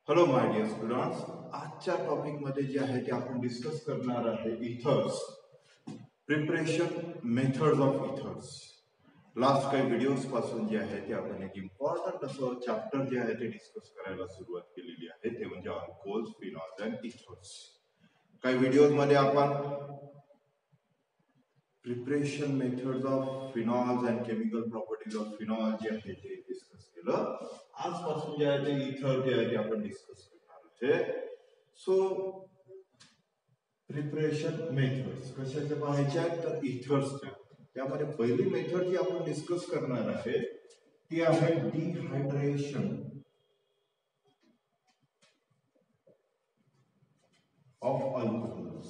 Hello my dear students, आजच्या topic मध्ये जे आहे ते आपण डिस्कस करणार आहे ethers preparation methods of ethers. Last काही व्हिडिओज पासून जे आहे ते आपण एक इम्पॉर्टंट असं चॅप्टर जे आहे ते डिस्कस करायला सुरुवात केलेली आहे, ते म्हणजे अल्कोहोल्स, फिनॉल्स अँड इथर्स. काही व्हिडिओज मध्ये आपण preparation methods of phenols and chemical properties of phenol जे आहे ते डिस्कस केलं. आजपासून जे आहे ते इथर जे आहे ते आपण डिस्कस करणार आहे. सो प्रिपरेशन मेथड्स कशाचे पाहायचे आहेत तर इथर्सच्या. त्यामध्ये पहिली मेथड जी आपण डिस्कस करणार आहे ती आहे डिहायड्रेशन ऑफ अल्कोहोल्स.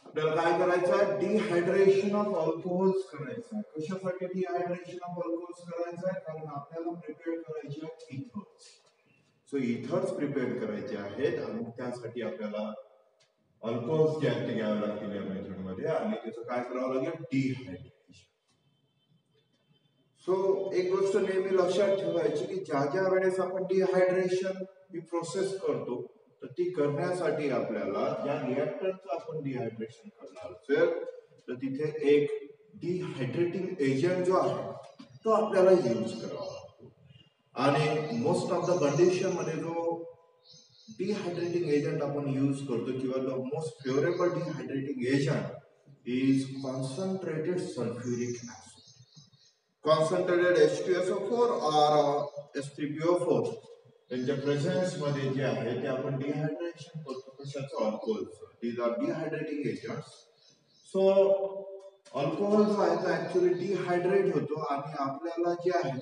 आपल्याला काय करायचं आहे, डिहायड्रेशन ऑफ अल्कोहोल्स करायचं आहे. कशासाठी डिहायड्रेशन ऑफ अल्कोहोल्स करायचं आहे, कारण आपल्याला प्रिपेअर करायचे आहेत इथर्स. सो इथर्स प्रिपेअर करायचे आहेत आणि त्यासाठी आपल्याला अल्कोहोल्स जे आहेत ते घ्यावे लागतील या मेथड मध्ये आणि त्याचं काय करावं लागेल, डिहायड्रेशन. सो एक गोष्ट नेहमी लक्षात ठेवायची की ज्या ज्या वेळेस आपण डिहायड्रेशन ही प्रोसेस करतो तर ती करण्यासाठी आपल्याला ज्या रिएक्टरचं आपण डिहायड्रेशन करणार असेल तर तिथे एक डिहायड्रेटिंग एजंट जो आहे तो आपल्याला यूज करावा लागतो. आणि मोस्ट ऑफ द कंडिशन मध्ये जो डिहायड्रेटिंग एजंट आपण यूज करतो किंवा the most favourable डिहायड्रेटिंग agent is concentrated sulphuric acid. Concentrated H2SO4 और H3PO4 त्यांच्या प्रेझेन्स मध्ये जे आहे ते आपण डिहायड्रेशन करतो. कशाचं, अल्कोहोलचं. These are dehydrating agents. So alcohol जो आहे तो ऍक्च्युअली डिहायड्रेट होतो आणि आपल्याला जे आहे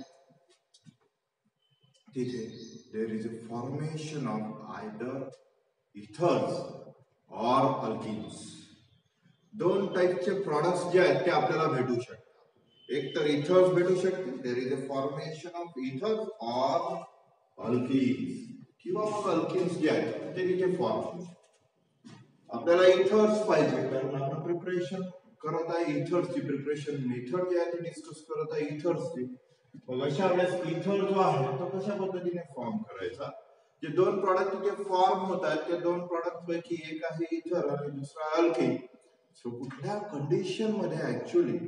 तिथे there is a formation of either ethers or alkenes. दोन टाइपचे प्रोडक्ट्स जे आहेत ते आपल्याला भेटू शकतात. एक तर इथर्स भेटू शकते, there is a formation of ethers or alkenes, किंवा मग अल्किन्स जे आहेत ते तिथे फॉर्म. आपल्याला इथर्स पाहिजे कारण आपण प्रिपरेशन करत आहे इथर्सची. प्रिपरेशन मेथड जे आहे ते डिस्कस करत आहे इथर्सची. मग अशा वेळेस इथर जो आहे तो कशा पद्धतीने फॉर्म करायचा. जे दोन प्रॉडक्ट तिथे फॉर्म होत आहेत त्या दोन प्रॉडक्ट पैकी एक आहे इथर आणि दुसरा अल्किन. सो कुठल्या कंडिशन मध्ये ऍक्च्युअली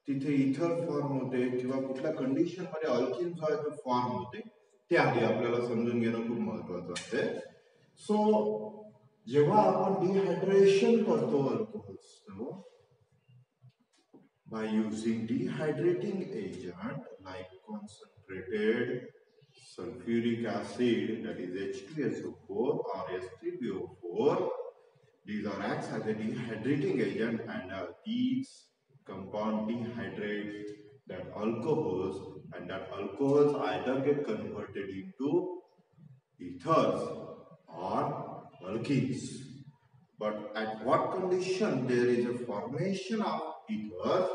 तिथे इथर फॉर्म होते किंवा कुठल्या कंडिशन मध्ये अल्किन जो आहे तो फॉर्म होते ते आधी आपल्याला समजून घेणं खूप महत्वाचं आहे. सो जेव्हा आपण डिहायड्रेशन करतो अल्कोहोल्सचं by using dehydrating agent like concentrated sulfuric acid, that is H2SO4 or H3PO4, these are acts as a dehydrating agent and these compound dehydrate that alcohols and that alcohols either get converted into ethers or alkenes. But at what condition there is a formation of ethers,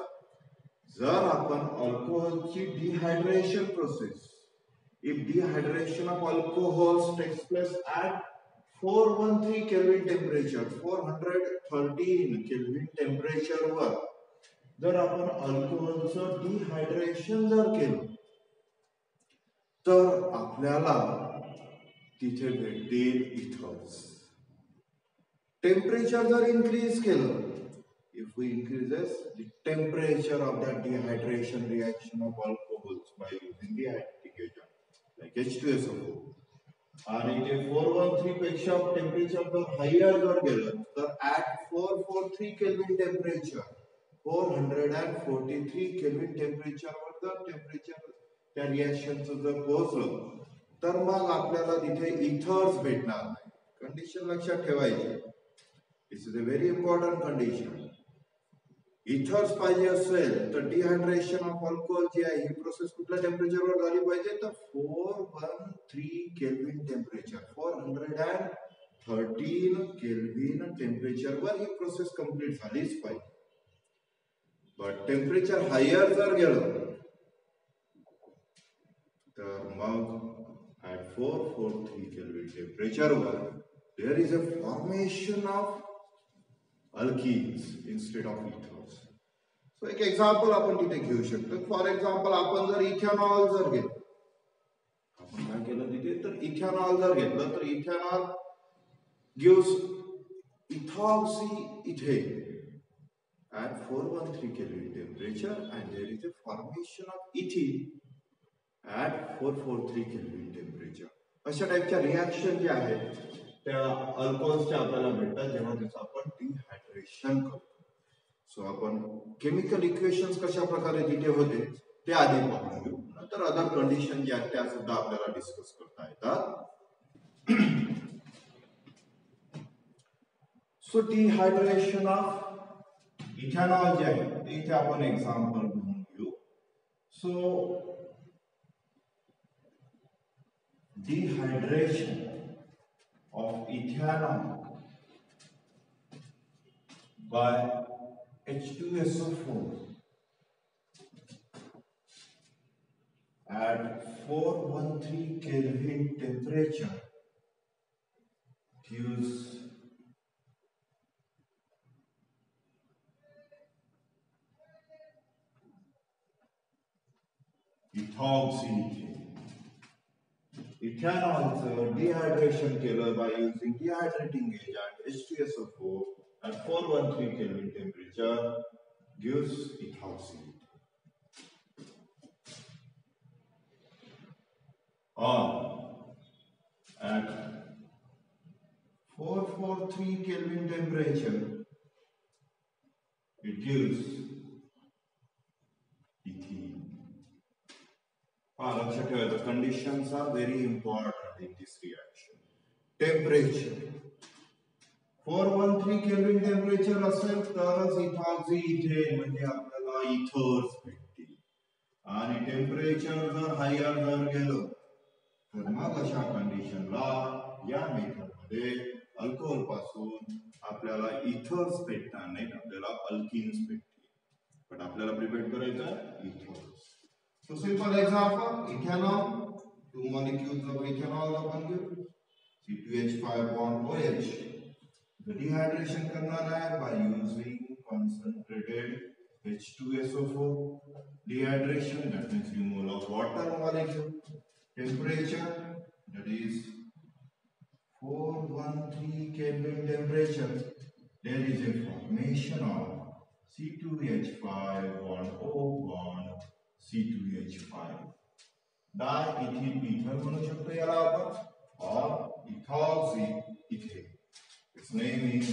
जर आपण अल्कोहोलची dehydration process, if dehydration of alcohols takes place at 413 Kelvin temperature, 413 Kelvin temperature वर जर आपण अल्कोहोलचं dehydration जर केलं तर आपल्याला तिथे भेटतील इथर्स. टेम्परेचर जर इन्क्रीज केलं, if we increases the temperature of that dehydration reaction of alcohols by using dehydrating agent like H2SO4 आणि ते 413 पेक्षा टेम्परेचर जर हायर जर गेलं तर at 443 kelvin temperature, 443 kelvin temperature वर जर टेम्परेचर त्या रिएक्शनचं जर पोहोचलं तर मग आपल्याला तिथे इथर्स भेटणार नाही. कंडिशन लक्षात ठेवायची. This is a very important condition. Ethers पाहिजे असेल तर डिहायड्रेशन ऑफ अल्कोहोल जी आहे ही प्रोसेस कुठल्या टेम्परेचरवर झाली पाहिजे तर 413 केल्विन टेम्परेचर, 413 केल्विन टेम्परेचरवर ही प्रोसेस कंप्लीट झालीच पाहिजे. बट टेम्परेचर हायर जर गेलं तर मग at 443 केल्विन टेम्परेचरवर there is a formation of alkenes instead of ethers. So एक एक्झाम्पल आपण तिथे घेऊ शकतो. फॉर एक्झाम्पल आपण जर इथेनॉल जर घेतलं, आपण काय केलं तिथे, तर इथेनॉल जर घेतलं तर ethanol gives ethoxyethane at 413 Kelvin temperature and there is a formation of ethene at 443 Kelvin temperature. अशा टाइपच्या रिएक्शन जे आहेत त्या अल्कोहोल्सच्या आपल्याला भेटतात जेव्हा त्याचं आपण डिहायड्रेशन करतो. सो आपण केमिकल इक्वेशन्स कशा प्रकारे तिथे होते ते आधी पाहून घेऊ, नंतर अदर कंडिशन जे आहेत त्या सुद्धा आपल्याला डिस्कस करता येतात. सो डिहायड्रेशन ऑफ इथेनॉल जे आहे ते इथे आपण एक्झाम्पल घेऊन घेऊ. सो dehydration of ethanol by H2SO4 at 413 Kelvin temperature gives ethoxyethane. Ethanol dehydration केलं by using dehydrating agent H2SO4 at 413 Kelvin temperature gives ethoxyethane. Or at 443 Kelvin temperature it gives ethene. लक्षात ठेवायचं, conditions are very important in this reaction. Temperature 413 Kelvin temperature असेल तरच ethoxyethane म्हणजे आपल्याला ethers भेटतील, आणि temperature जर हायर जर गेलं तर मग अशा कंडिशनला या मेथड मध्ये अल्कोहोल पासून आपल्याला इथर्स भेटणार नाहीत, आपल्याला अल्किन्स भेटतील. पण आपल्याला प्रिपेअर करायचं ethers. So simple example, ethanol, two molecules of ethanol आपण घेऊ, C2H5 bond OH. The dehydration करणार आहे by using concentrated H2SO4. Dehydration, that means removal of water molecule. Temperature, that is 413 Kelvin temperature. There is a formation of C2H5 bond O bond C2H5. Diethyl ether म्हणू शकतो याला आपण, or ethoxyethane. Its name is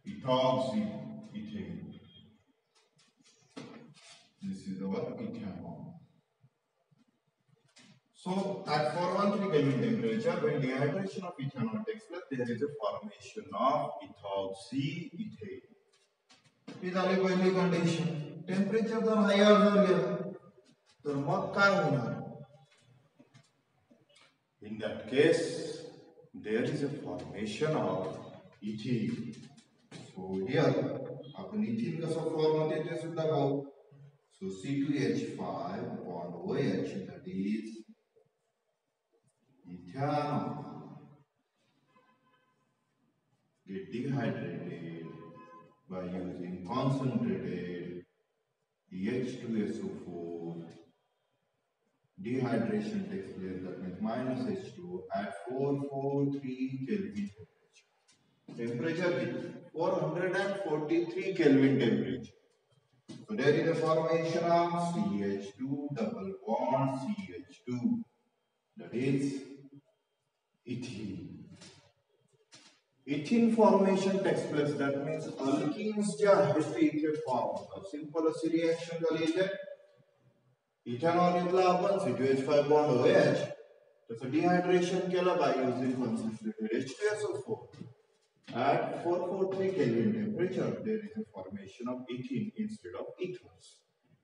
ethoxyethane. This is our ethanol. So at 413 Kelvin temperature, when dehydration of ethanol takes place, there is a formation of ethoxyethane. ही झाली पहिली condition. Temperature जर higher जर गेलं तर मग काय होणार? In that case, there is a formation of ethene. So here, आपण ethene कसं फॉर्म होते ते सुद्धा पाहू. So C2H5 bond OH, that is ethanol, get dehydrated by using concentrated H2SO4. Dehydration takes place, that means minus H2 at 443 Kelvin temperature. Temperature is 443 Kelvin temperature. So there is a formation of CH2 double bond CH2, that is ethene. Ethene formation takes place, that means alkenes जे आहेत ते इथे form होतात. Simple अशी reaction झाली इथे. Ethanol घेतला आपण C2H5 bond OH, त्याचं डिहायड्रेशन केलं by using concentrated H2SO4 at 443 Kelvin temperature. There is a formation of ethene instead of ethers.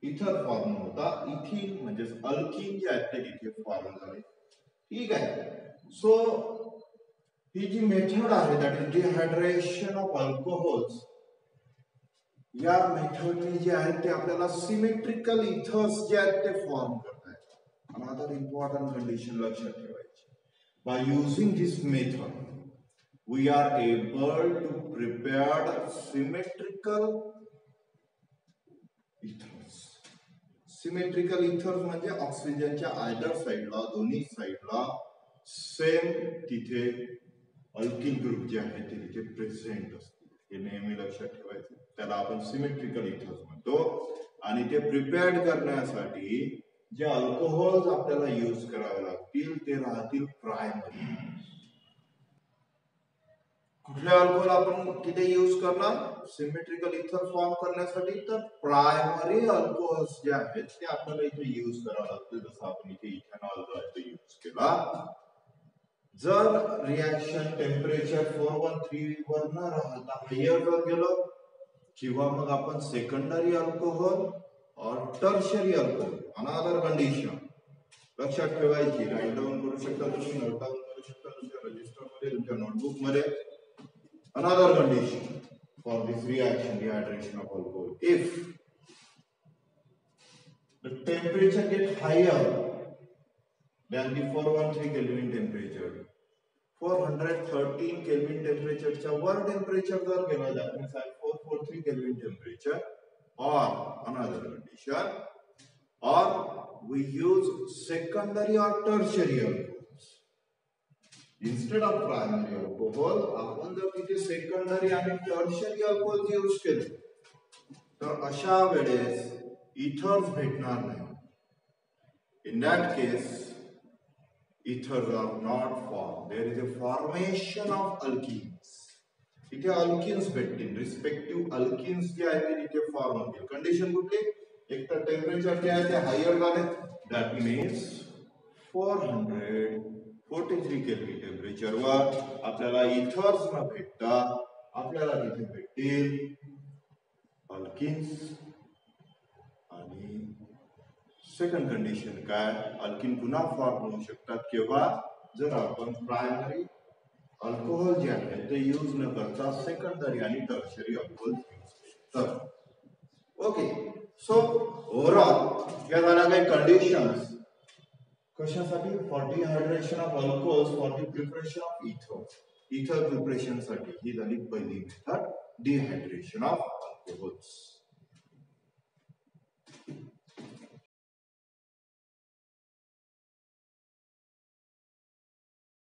Ether form होता, इथीन म्हणजे अल्कीन जे आहेत ते इथे फॉर्म झाले. ठीक आहे. सो ही जी मेथड आहे, that is dehydration of alcohols, या मेथडने जे आहेत ते आपल्याला सिमेट्रिकल इथर्स जे आहेत ते फॉर्म करतात. अनदर इम्पॉर्टंट कंडिशन लक्षात ठेवायची. By using this method we are able to prepare symmetrical ethers. Symmetrical ethers म्हणजे ऑक्सिजनच्या आयदर साइडला, दोन्ही साइडला सेम तिथे अल्किल ग्रुप जे आहे ते तिथे प्रेझेंट असतील. हे नेहमी लक्षात ठेवायचं. त्याला आपण सिमेट्रिकल इथर्स म्हणतो. आणि ते प्रिपेअर्ड करण्यासाठी जे अल्कोहोल्स आपल्याला यूज करावे लागतील ते राहतील प्रायमरी. कुठले अल्कोहोल आपण तिथे यूज करणार सिमेट्रिकल इथर फॉर्म करण्यासाठी? तर प्रायमरी अल्कोहोल्स जे आहेत ते आपल्याला इथे यूज करावे लागतील. जसं आपण इथे इथेनॉल जो आहे तो यूज केला. जर रिएक्शन टेम्परेचर 413 वर न राहता हायर वर गेलो किंवा मग आपण सेकंडरी अल्कोहोल और टर्शरी अल्कोहोल अनदर कंडिशन लक्षात ठेवायची. राईट डाऊन करू शकता तुम्ही, नोट डाऊन करू शकता तुमच्या रजिस्टर मध्ये, तुमच्या नोटबुक मध्ये. Another condition for this reaction, dehydration of alcohol, if the temperature gets higher than the 413 Kelvin temperature, 413 Kelvin temperature च्या वर टेम्परेचर जर गेला, that means 443 Kelvin temperature, or another condition, or we use secondary or tertiary alcohol. Instead of primary alcohol, आपण जर तिथे secondary आणि tertiary alcohol use केले तर अशा वेळेस इथर्स भेटणार नाही. In that case ethers are not form. There is a formation of alkenes. इथे अल्किन्स भेटतील. रिस्पेक्टिव्ह अल्किन्स जे आहे ते तिथे फॉर्म होतील. कंडिशन कुठली? एक तर टेम्परेचर जे आहे ते हायर झाले, दॅट मीन्स 443 केल्विन टेम्परेचर वर आपल्याला इथर्स न भेटता आपल्याला तिथे भेटतील अल्किन्स. आणि सेकंड कंडिशन काय? अल्किन पुन्हा फॉर्म होऊ शकतात केव्हा? जर आपण प्रायमरी अल्कोहोल जे आहे ते यूज न करता सेकंडरी आणि टर्शरी अल्कोहोल यूज केले तर. ओके, सो ओव्हरऑल या झाल्या काही कंडिशन्स कशासाठी? For dehydration of alcohols for the preparation of ether. Ether preparation साठी ही झाली पहिली मेथड, डिहायड्रेशन ऑफ अल्कोहोल्स.